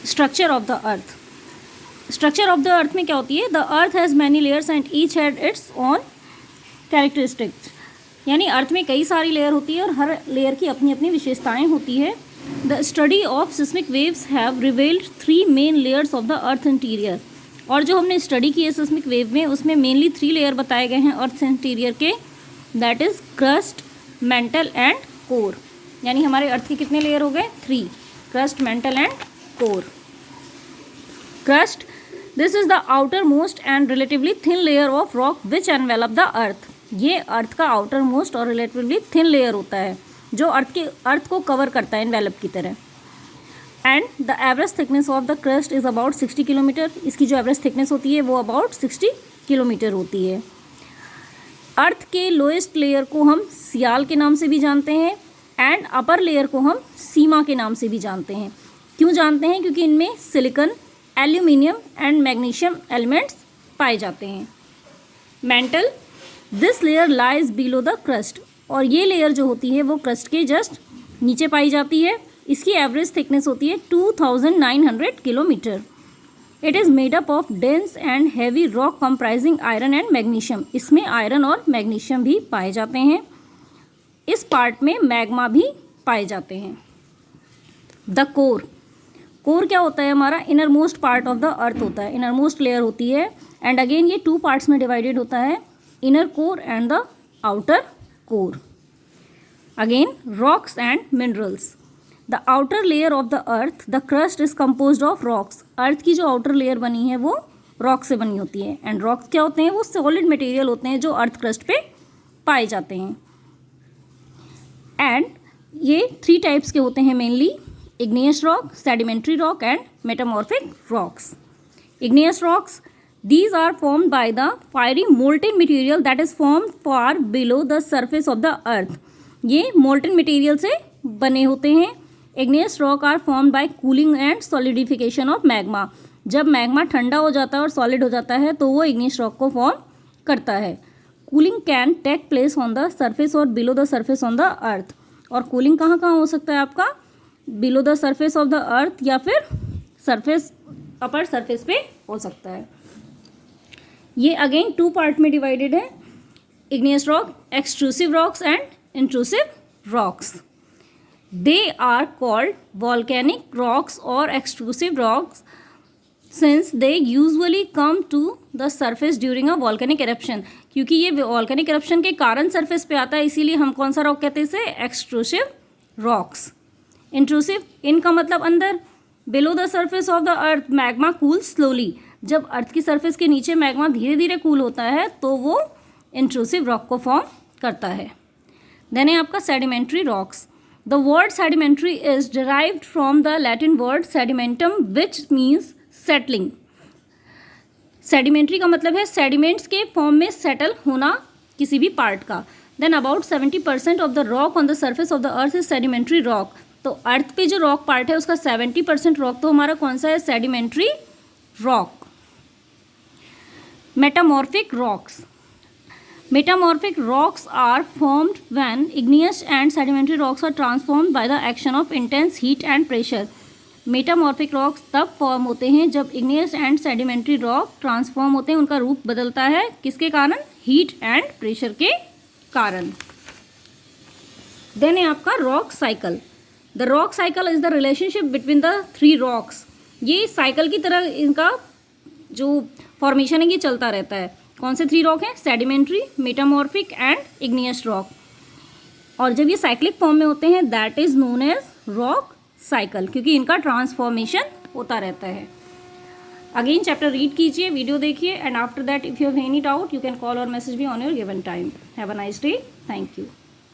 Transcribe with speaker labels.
Speaker 1: Structure of the earth. Structure of the अर्थ में क्या होती है, the earth has many layers and each had its own characteristics, यानी अर्थ में कई सारी लेयर होती है और हर लेयर की अपनी अपनी विशेषताएं होती है। The study of seismic waves have revelled 3 main layers of the earth interior, और जो हमने स्टडी की है सिस्मिक वेव में उसमें मेनली 3 लेयर बताए गए हैं अर्थ इंटीरियर के, that is crust, mental and core. यानी हमारे अर्थ के कितने लेयर हो गए, 3, crust, mental and core. Crust, this is the outer most and relatively thin layer of rock which envelope the earth. ये अर्थ का आउटर मोस्ट और रिलेटिवली थिन लेयर होता है जो अर्थ को कवर करता है एनवेलप की तरह। And the average thickness of the crust is about 60 kilometre. इसकी जो एवरेज थिकनेस होती है वो अबाउट 60 किलोमीटर होती है। अर्थ के लोएस्ट लेयर को हम सियाल के नाम से भी जानते हैं एंड अपर लेयर को हम सीमा के नाम से भी जानते हैं। क्यों जानते हैं, क्योंकि इनमें silicon, aluminium and magnesium elements पाए जाते हैं। Mental, this layer lies below the crust, और ये लेयर जो होती है वो क्रस्ट के जस्ट नीचे पाई जाती है। इसकी एवरेज थिकनेस होती है 2900 kilometre. It is made up of dense and heavy rock comprising iron and magnesium. इसमें आयरन और मैग्नीशियम भी पाए जाते हैं। इस पार्ट में मैग्मा भी पाए जाते हैं। द कोर, कोर क्या होता है, हमारा inner most part of the अर्थ होता है, इनर मोस्ट लेयर होती है। एंड अगेन ये 2 पार्ट्स में डिवाइडेड होता है, inner core and the outer core. Again rocks and minerals, the outer layer of the earth, the crust is composed of rocks. Earth की जो आउटर लेयर बनी है वो रॉक से बनी होती है। एंड रॉक्स क्या होते हैं, वो सॉलिड मटेरियल होते हैं जो अर्थ क्रस्ट पे पाए जाते हैं। एंड ये 3 टाइप्स के होते हैं mainly, igneous rock, sedimentary rock and metamorphic rocks. Igneous rocks, these are formed by the fiery molten material that is formed far below the surface of the earth. ये molten material से बने होते हैं। Igneous rock are formed by cooling and solidification of magma. जब magma ठंडा हो जाता है और सॉलिड हो जाता है तो वो igneous rock को फॉर्म करता है। Cooling can take place on the surface और below the surface on the earth. और कूलिंग कहाँ कहाँ हो सकता है आपका, below the surface of the earth या फिर सरफेस, अपर सरफेस पे हो सकता है। ये अगेन 2 पार्ट में डिवाइडेड है, igneous rock, extrusive rocks and intrusive rocks. They are called volcanic rocks और extrusive rocks since they usually come to the surface during a volcanic eruption. क्योंकि ये वॉल्केनिक एरप्शन के कारण सरफेस पे आता है, इसीलिए हम कौन सा रॉक कहते हैं इसे, एक्सट्रूसिव रॉक्स। इंट्रूसिव, इनका मतलब अंदर, below the surface of the earth magma cool slowly. जब अर्थ की सरफेस के नीचे मैग्मा धीरे धीरे कूल होता है तो वो इंट्रूसिव रॉक को फॉर्म करता है। देन है आपका sedimentary rocks. The word sedimentary is derived from the Latin word sedimentum which means settling. Sedimentary का मतलब है सेडिमेंट्स के फॉर्म में सेटल होना किसी भी पार्ट का। Then about 70% of the rock on the surface of the earth is sedimentary rock. तो अर्थ पे जो रॉक पार्ट है उसका 70% रॉक तो हमारा कौन सा है, sedimentary rock. Metamorphic rocks, metamorphic rocks are formed when igneous and sedimentary rocks are transformed by the action of intense heat and pressure. Metamorphic rocks तब फॉर्म होते हैं जब igneous and sedimentary rock transform होते हैं, उनका रूप बदलता है, किसके कारण, हीट एंड प्रेशर के कारण। देन है आपका rock cycle. The rock cycle is the relationship between the 3 rocks. ये साइकिल की तरह इनका जो फॉर्मेशन है ये चलता रहता है। कौन से 3 रॉक हैं, sedimentary, metamorphic and igneous rock. और जब ये साइक्लिक फॉर्म में होते हैं that is known as rock cycle, क्योंकि इनका ट्रांसफॉर्मेशन होता रहता है। अगेन चैप्टर रीड कीजिए, वीडियो देखिए, and after that if you have any doubt you can call और message me on your given time. Have a nice day, thank you.